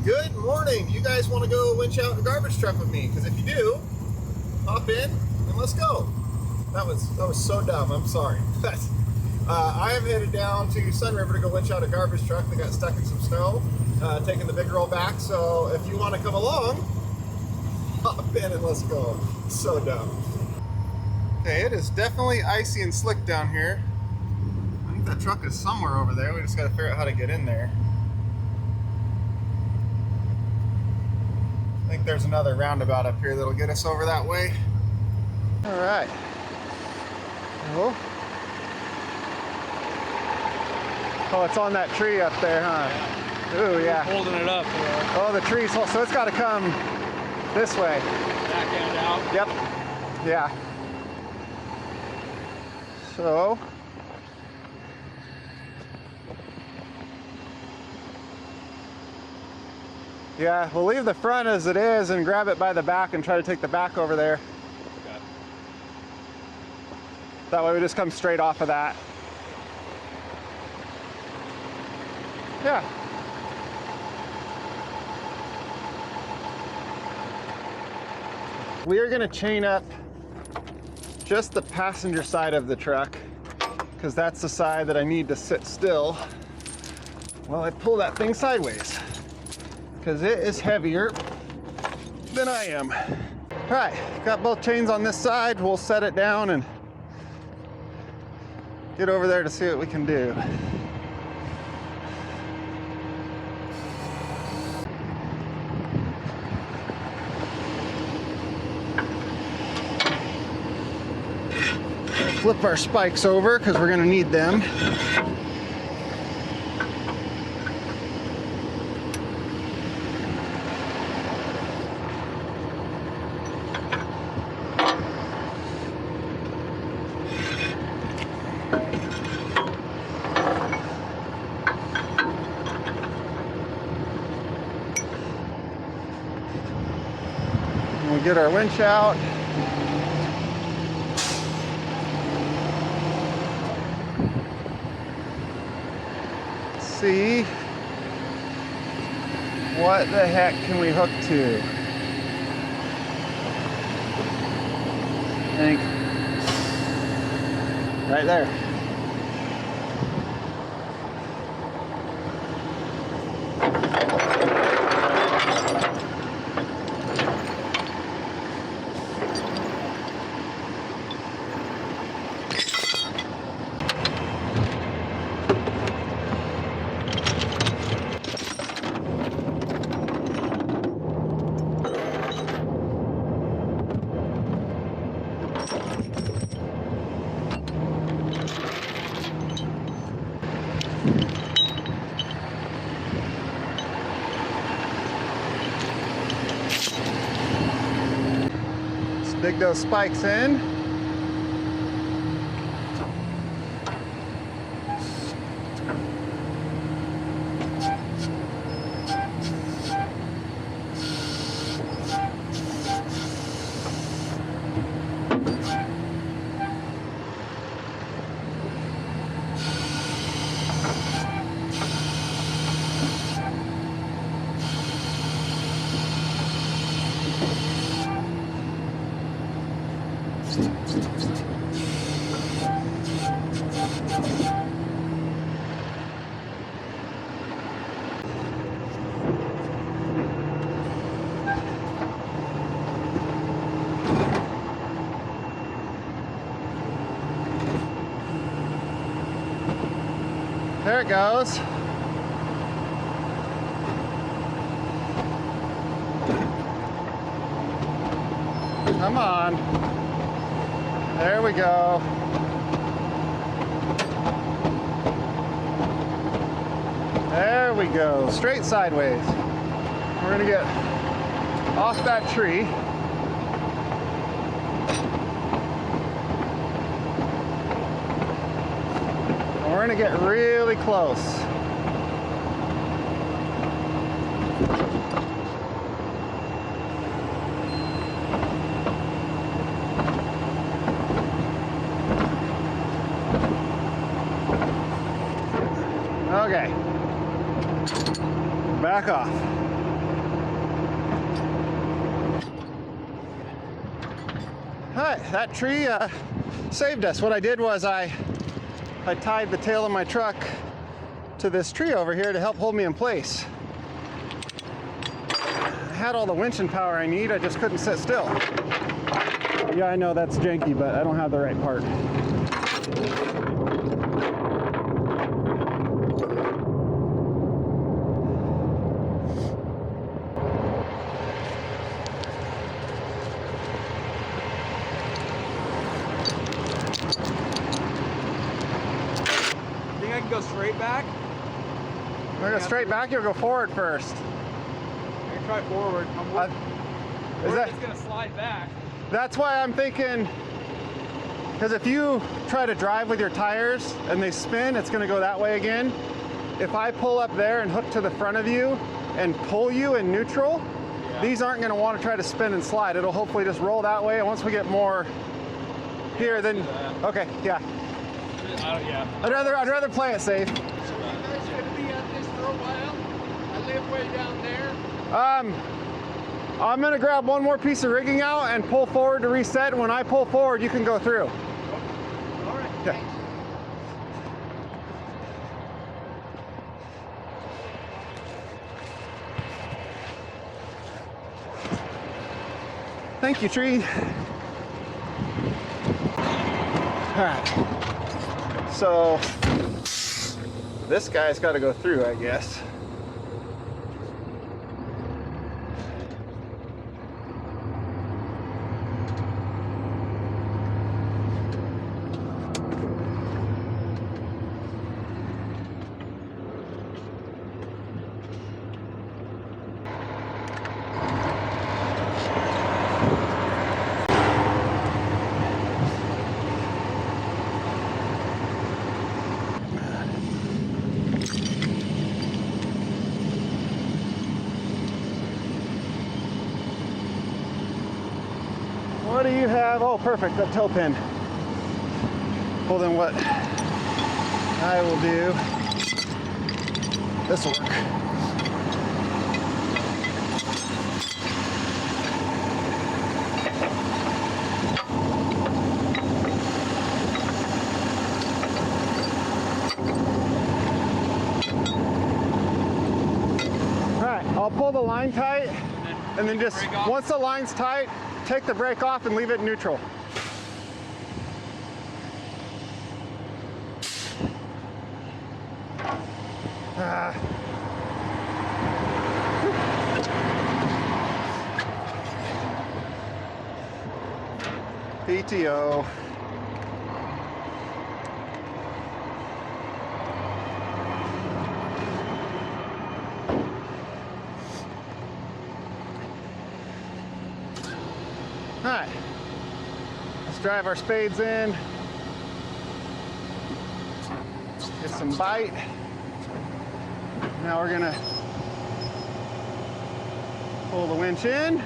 Good morning. You guys want to go winch out in a garbage truck with me? Because if you do, hop in and let's go. That was so dumb. I'm sorry. I am headed down to Sun River to go winch out a garbage truck that got stuck in some snow, taking the big rollback. So if you want to come along, hop in and let's go. So dumb. Okay, it is definitely icy and slick down here. I think that truck is somewhere over there. We just got to figure out how to get in there. I think there's another roundabout up here that'll get us over that way. All right. Oh, it's on that tree up there, huh? Yeah. Ooh, yeah. Holding it up. Oh, the tree's so it's got to come this way. Back end out. Yep. Yeah. So. Yeah, we'll leave the front as it is and grab it by the back and try to take the back over there. Okay. That way we just come straight off of that. Yeah. We are going to chain up just the passenger side of the truck because that's the side that I need to sit still while I pull that thing sideways, because it is heavier than I am. All right, got both chains on this side. We'll set it down and get over there to see what we can do. Flip our spikes over because we're going to need them. We'll get our winch out. See what the heck can we hook to? I think right there. Dig those spikes in. There it goes. Come on. There we go. There we go. Straight sideways. We're gonna get off that tree. And we're gonna get really close. Okay. Back off. right, that tree saved us. What I did was I tied the tail of my truck to this tree over here to help hold me in place. I had all the winching power I need, I just couldn't sit still. Yeah, I know that's janky, but I don't have the right part. I can go straight back. We're gonna go straight back. You'll go forward first. I'm gonna try forward. It's gonna slide back. That's why I'm thinking. Because if you try to drive with your tires and they spin, it's gonna go that way again. If I pull up there and hook to the front of you and pull you in neutral, these aren't gonna want to try to spin and slide. It'll hopefully just roll that way. And once we get more here, then okay, yeah. Yeah. I'd rather play it safe. You guys gonna be at this for a while? I live way down there. I'm gonna grab one more piece of rigging out and pull forward to reset. And when I pull forward, you can go through. All right. Yeah. Thank you, tree. All right. So this guy's got to go through, I guess. What do you have? Oh, perfect, that toe pin. Well, then what I will do, this will work. All right, I'll pull the line tight and then just, once the line's tight, take the brake off and leave it neutral. PTO. All right, let's drive our spades in, get some bite. Now we're gonna pull the winch in.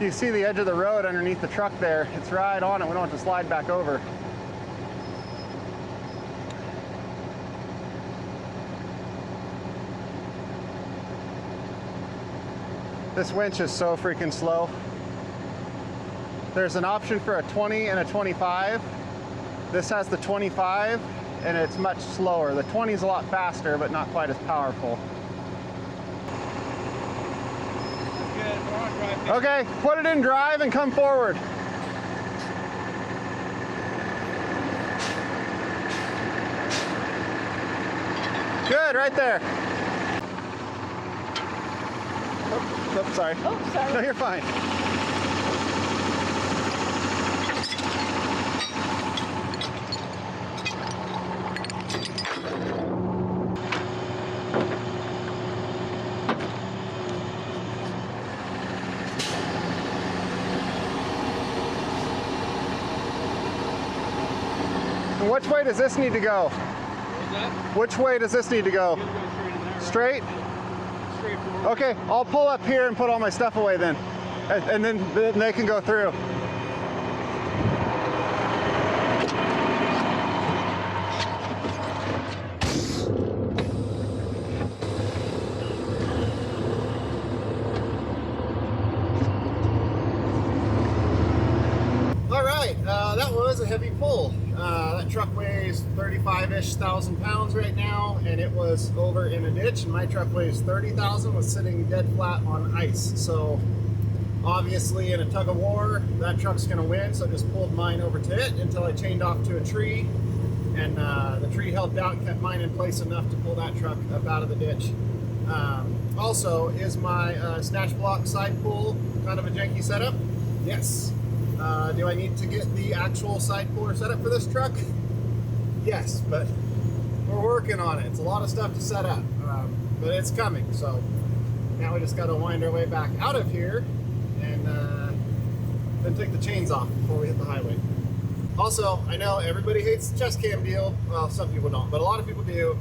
You see the edge of the road underneath the truck there. It's right on it. We don't have to slide back over. This winch is so freaking slow. There's an option for a 20 and a 25. This has the 25 and it's much slower. The 20 is a lot faster, but not quite as powerful. Okay, put it in drive and come forward. Good, right there. Oh, sorry. Oh, sorry. No, you're fine. And which way does this need to go? Which way does this need to go? Straight? Straight forward. Okay, I'll pull up here and put all my stuff away then. And then they can go through. was a heavy pull. That truck weighs 35-ish thousand pounds right now, and it was over in a ditch, and my truck weighs 30,000, was sitting dead flat on ice. So obviously in a tug of war, that truck's gonna win, so I just pulled mine over to it until I chained off to a tree, and the tree helped out and kept mine in place enough to pull that truck up out of the ditch. Also, is my snatch block side pull kind of a janky setup? Yes. Do I need to get the actual side puller set up for this truck? Yes, but we're working on it. It's a lot of stuff to set up, but it's coming. So now we just got to wind our way back out of here and then take the chains off before we hit the highway. Also, I know everybody hates the chest cam deal. Well, some people don't, but a lot of people do.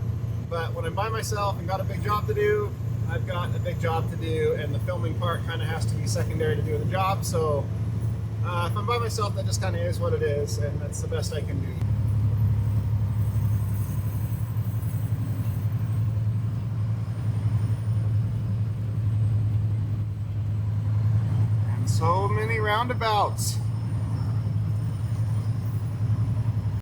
But when I'm by myself and got a big job to do, I've got a big job to do, and the filming part kind of has to be secondary to do the job. So if I'm by myself, that just kind of is what it is, and that's the best I can do. And so many roundabouts.